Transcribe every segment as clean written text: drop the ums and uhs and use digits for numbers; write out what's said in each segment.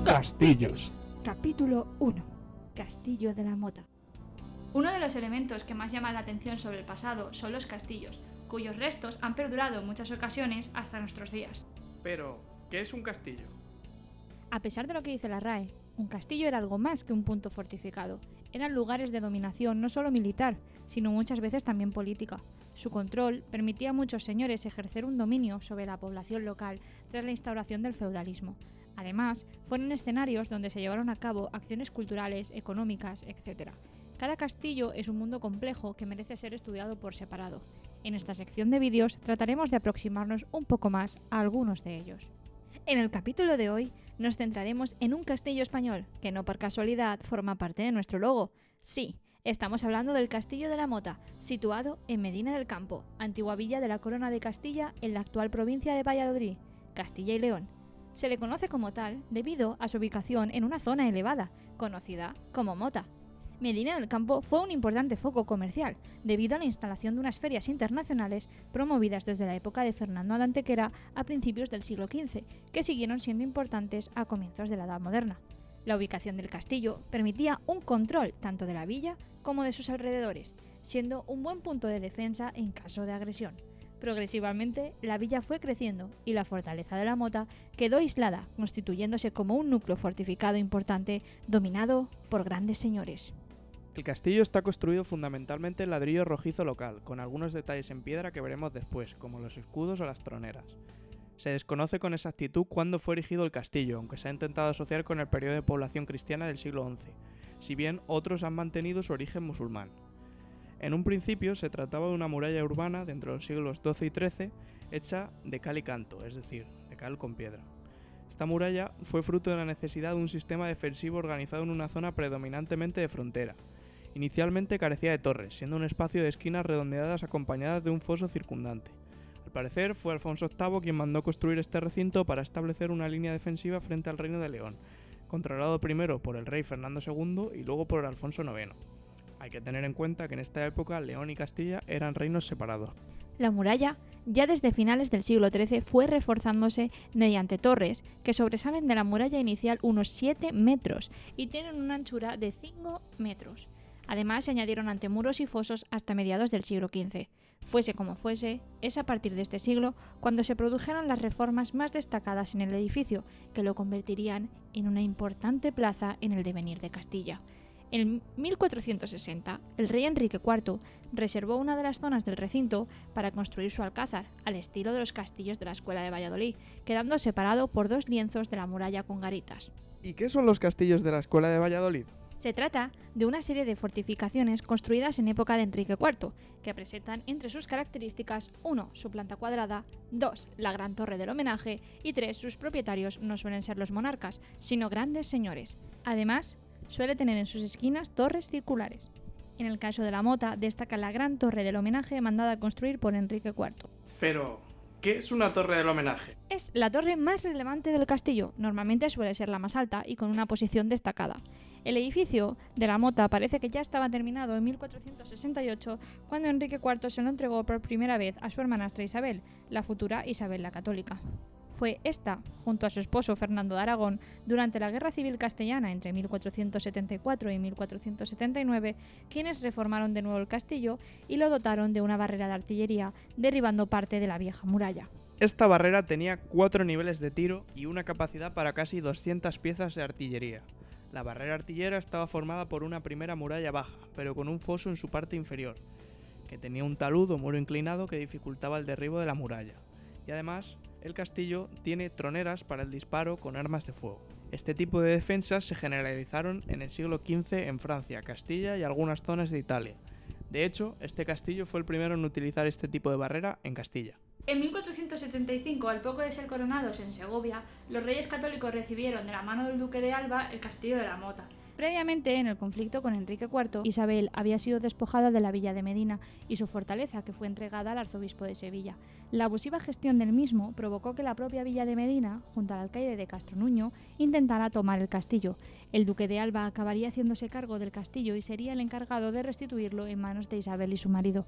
Castillos. Capítulo 1. Castillo de la Mota. Uno de los elementos que más llama la atención sobre el pasado son los castillos, cuyos restos han perdurado en muchas ocasiones hasta nuestros días. Pero, ¿qué es un castillo? A pesar de lo que dice la RAE, un castillo era algo más que un punto fortificado. Eran lugares de dominación no solo militar, sino muchas veces también política. Su control permitía a muchos señores ejercer un dominio sobre la población local tras la instauración del feudalismo. Además, fueron escenarios donde se llevaron a cabo acciones culturales, económicas, etc. Cada castillo es un mundo complejo que merece ser estudiado por separado. En esta sección de vídeos trataremos de aproximarnos un poco más a algunos de ellos. En el capítulo de hoy nos centraremos en un castillo español, que no por casualidad forma parte de nuestro logo. Sí, estamos hablando del Castillo de la Mota, situado en Medina del Campo, antigua villa de la Corona de Castilla en la actual provincia de Valladolid, Castilla y León. Se le conoce como tal debido a su ubicación en una zona elevada, conocida como Mota. Medina del Campo fue un importante foco comercial, debido a la instalación de unas ferias internacionales promovidas desde la época de Fernando de Antequera a principios del siglo XV, que siguieron siendo importantes a comienzos de la Edad Moderna. La ubicación del castillo permitía un control tanto de la villa como de sus alrededores, siendo un buen punto de defensa en caso de agresión. Progresivamente, la villa fue creciendo y la fortaleza de la Mota quedó aislada, constituyéndose como un núcleo fortificado importante dominado por grandes señores. El castillo está construido fundamentalmente en ladrillo rojizo local, con algunos detalles en piedra que veremos después, como los escudos o las troneras. Se desconoce con exactitud cuándo fue erigido el castillo, aunque se ha intentado asociar con el periodo de población cristiana del siglo XI, si bien otros han mantenido su origen musulmán. En un principio se trataba de una muralla urbana de entre los siglos XII y XIII, hecha de cal y canto, es decir, de cal con piedra. Esta muralla fue fruto de la necesidad de un sistema defensivo organizado en una zona predominantemente de frontera. Inicialmente carecía de torres, siendo un espacio de esquinas redondeadas acompañadas de un foso circundante. Al parecer fue Alfonso VIII quien mandó construir este recinto para establecer una línea defensiva frente al Reino de León, controlado primero por el rey Fernando II y luego por Alfonso IX. Hay que tener en cuenta que en esta época León y Castilla eran reinos separados. La muralla, ya desde finales del siglo XIII, fue reforzándose mediante torres que sobresalen de la muralla inicial unos 7 metros y tienen una anchura de 5 metros. Además, se añadieron antemuros y fosos hasta mediados del siglo XV. Fuese como fuese, es a partir de este siglo cuando se produjeron las reformas más destacadas en el edificio, que lo convertirían en una importante plaza en el devenir de Castilla. En 1460, el rey Enrique IV reservó una de las zonas del recinto para construir su alcázar, al estilo de los castillos de la Escuela de Valladolid, quedando separado por 2 lienzos de la muralla con garitas. ¿Y qué son los castillos de la Escuela de Valladolid? Se trata de una serie de fortificaciones construidas en época de Enrique IV, que presentan entre sus características 1. Su planta cuadrada, 2. La gran torre del homenaje y 3. Sus propietarios no suelen ser los monarcas, sino grandes señores. Además, suele tener en sus esquinas torres circulares. En el caso de la Mota, destaca la gran torre del homenaje mandada a construir por Enrique IV. Pero, ¿qué es una torre del homenaje? Es la torre más relevante del castillo, normalmente suele ser la más alta y con una posición destacada. El edificio de la Mota parece que ya estaba terminado en 1468, cuando Enrique IV se lo entregó por primera vez a su hermanastra Isabel, la futura Isabel la Católica. Fue esta, junto a su esposo Fernando de Aragón, durante la Guerra Civil Castellana entre 1474 y 1479, quienes reformaron de nuevo el castillo y lo dotaron de una barrera de artillería, derribando parte de la vieja muralla. Esta barrera tenía 4 niveles de tiro y una capacidad para casi 200 piezas de artillería. La barrera artillera estaba formada por una primera muralla baja, pero con un foso en su parte inferior, que tenía un talud o muro inclinado que dificultaba el derribo de la muralla. Y además, el castillo tiene troneras para el disparo con armas de fuego. Este tipo de defensas se generalizaron en el siglo XV en Francia, Castilla y algunas zonas de Italia. De hecho, este castillo fue el primero en utilizar este tipo de barrera en Castilla. En 1475, al poco de ser coronados en Segovia, los reyes católicos recibieron de la mano del duque de Alba el castillo de la Mota. Previamente, en el conflicto con Enrique IV, Isabel había sido despojada de la villa de Medina y su fortaleza, que fue entregada al arzobispo de Sevilla. La abusiva gestión del mismo provocó que la propia villa de Medina, junto al alcaide de Castronuño, intentara tomar el castillo. El duque de Alba acabaría haciéndose cargo del castillo y sería el encargado de restituirlo en manos de Isabel y su marido.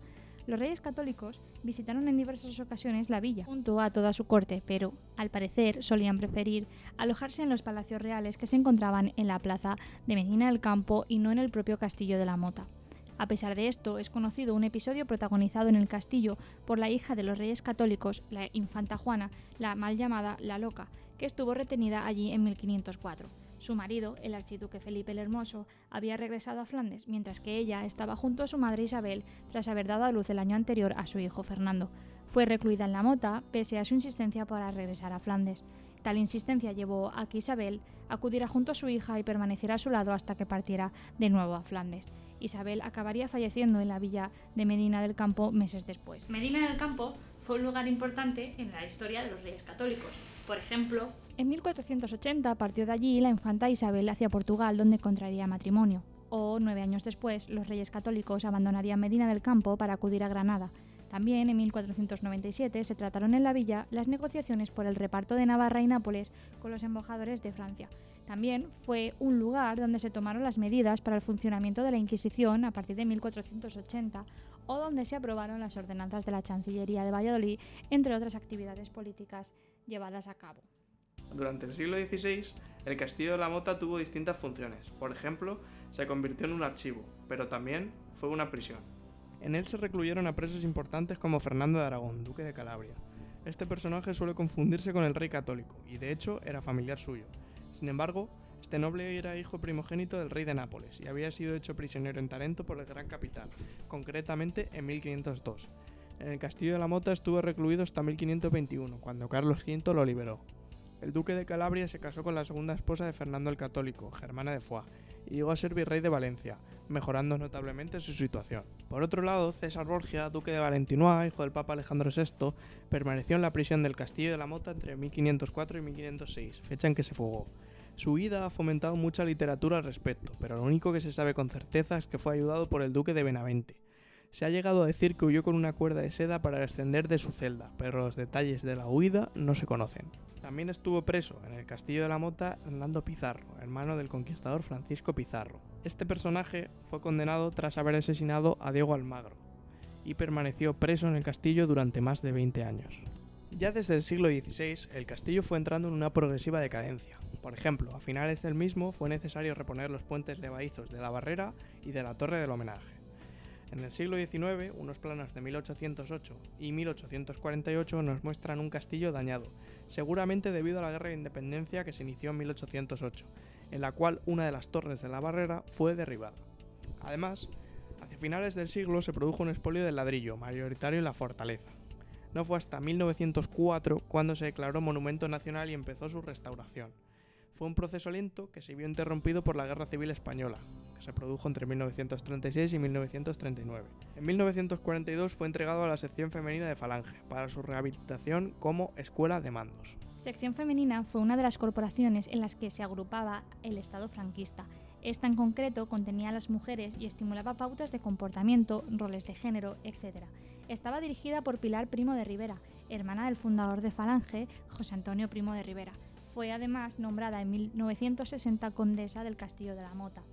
Los reyes católicos visitaron en diversas ocasiones la villa, junto a toda su corte, pero, al parecer, solían preferir alojarse en los palacios reales que se encontraban en la plaza de Medina del Campo y no en el propio castillo de la Mota. A pesar de esto, es conocido un episodio protagonizado en el castillo por la hija de los reyes católicos, la infanta Juana, la mal llamada La Loca, que estuvo retenida allí en 1504. Su marido, el archiduque Felipe el Hermoso, había regresado a Flandes, mientras que ella estaba junto a su madre Isabel tras haber dado a luz el año anterior a su hijo Fernando. Fue recluida en la Mota, pese a su insistencia para regresar a Flandes. Tal insistencia llevó a que Isabel acudiera junto a su hija y permaneciera a su lado hasta que partiera de nuevo a Flandes. Isabel acabaría falleciendo en la villa de Medina del Campo meses después. Medina del Campo fue un lugar importante en la historia de los reyes católicos. Por ejemplo, en 1480 partió de allí la infanta Isabel hacia Portugal, donde contraería matrimonio. O 9 años después, los reyes católicos abandonarían Medina del Campo para acudir a Granada. También en 1497 se trataron en la villa las negociaciones por el reparto de Navarra y Nápoles con los embajadores de Francia. También fue un lugar donde se tomaron las medidas para el funcionamiento de la Inquisición a partir de 1480 o donde se aprobaron las ordenanzas de la Chancillería de Valladolid, entre otras actividades políticas llevadas a cabo. Durante el siglo XVI, el castillo de la Mota tuvo distintas funciones. Por ejemplo, se convirtió en un archivo, pero también fue una prisión. En él se recluyeron a presos importantes como Fernando de Aragón, duque de Calabria. Este personaje suele confundirse con el rey católico, y de hecho era familiar suyo. Sin embargo, este noble era hijo primogénito del rey de Nápoles, y había sido hecho prisionero en Tarento por el gran capitán, concretamente en 1502. En el castillo de la Mota estuvo recluido hasta 1521, cuando Carlos V lo liberó. El duque de Calabria se casó con la segunda esposa de Fernando el Católico, Germana de Foix, y llegó a ser virrey de Valencia, mejorando notablemente su situación. Por otro lado, César Borgia, duque de Valentinois, hijo del Papa Alejandro VI, permaneció en la prisión del Castillo de la Mota entre 1504 y 1506, fecha en que se fugó. Su huida ha fomentado mucha literatura al respecto, pero lo único que se sabe con certeza es que fue ayudado por el duque de Benavente. Se ha llegado a decir que huyó con una cuerda de seda para descender de su celda, pero los detalles de la huida no se conocen. También estuvo preso en el Castillo de la Mota Hernando Pizarro, hermano del conquistador Francisco Pizarro. Este personaje fue condenado tras haber asesinado a Diego Almagro y permaneció preso en el castillo durante más de 20 años. Ya desde el siglo XVI, el castillo fue entrando en una progresiva decadencia. Por ejemplo, a finales del mismo fue necesario reponer los puentes levadizos de la Barrera y de la Torre del Homenaje. En el siglo XIX, unos planos de 1808 y 1848 nos muestran un castillo dañado, seguramente debido a la Guerra de Independencia que se inició en 1808, en la cual una de las torres de la Barrera fue derribada. Además, hacia finales del siglo se produjo un expolio del ladrillo, mayoritario en la fortaleza. No fue hasta 1904 cuando se declaró monumento nacional y empezó su restauración. Fue un proceso lento que se vio interrumpido por la Guerra Civil Española, que se produjo entre 1936 y 1939. En 1942 fue entregado a la sección femenina de Falange, para su rehabilitación como escuela de mandos. Sección Femenina fue una de las corporaciones en las que se agrupaba el Estado franquista. Esta en concreto contenía a las mujeres y estimulaba pautas de comportamiento, roles de género, etc. Estaba dirigida por Pilar Primo de Rivera, hermana del fundador de Falange, José Antonio Primo de Rivera. Fue además nombrada en 1960 condesa del Castillo de la Mota.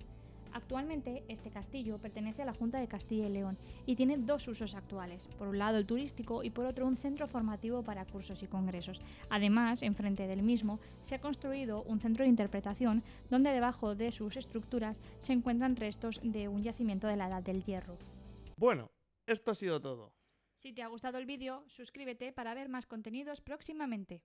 Actualmente, este castillo pertenece a la Junta de Castilla y León y tiene dos usos actuales, por un lado el turístico y por otro un centro formativo para cursos y congresos. Además, enfrente del mismo, se ha construido un centro de interpretación donde debajo de sus estructuras se encuentran restos de un yacimiento de la Edad del Hierro. Bueno, esto ha sido todo. Si te ha gustado el vídeo, suscríbete para ver más contenidos próximamente.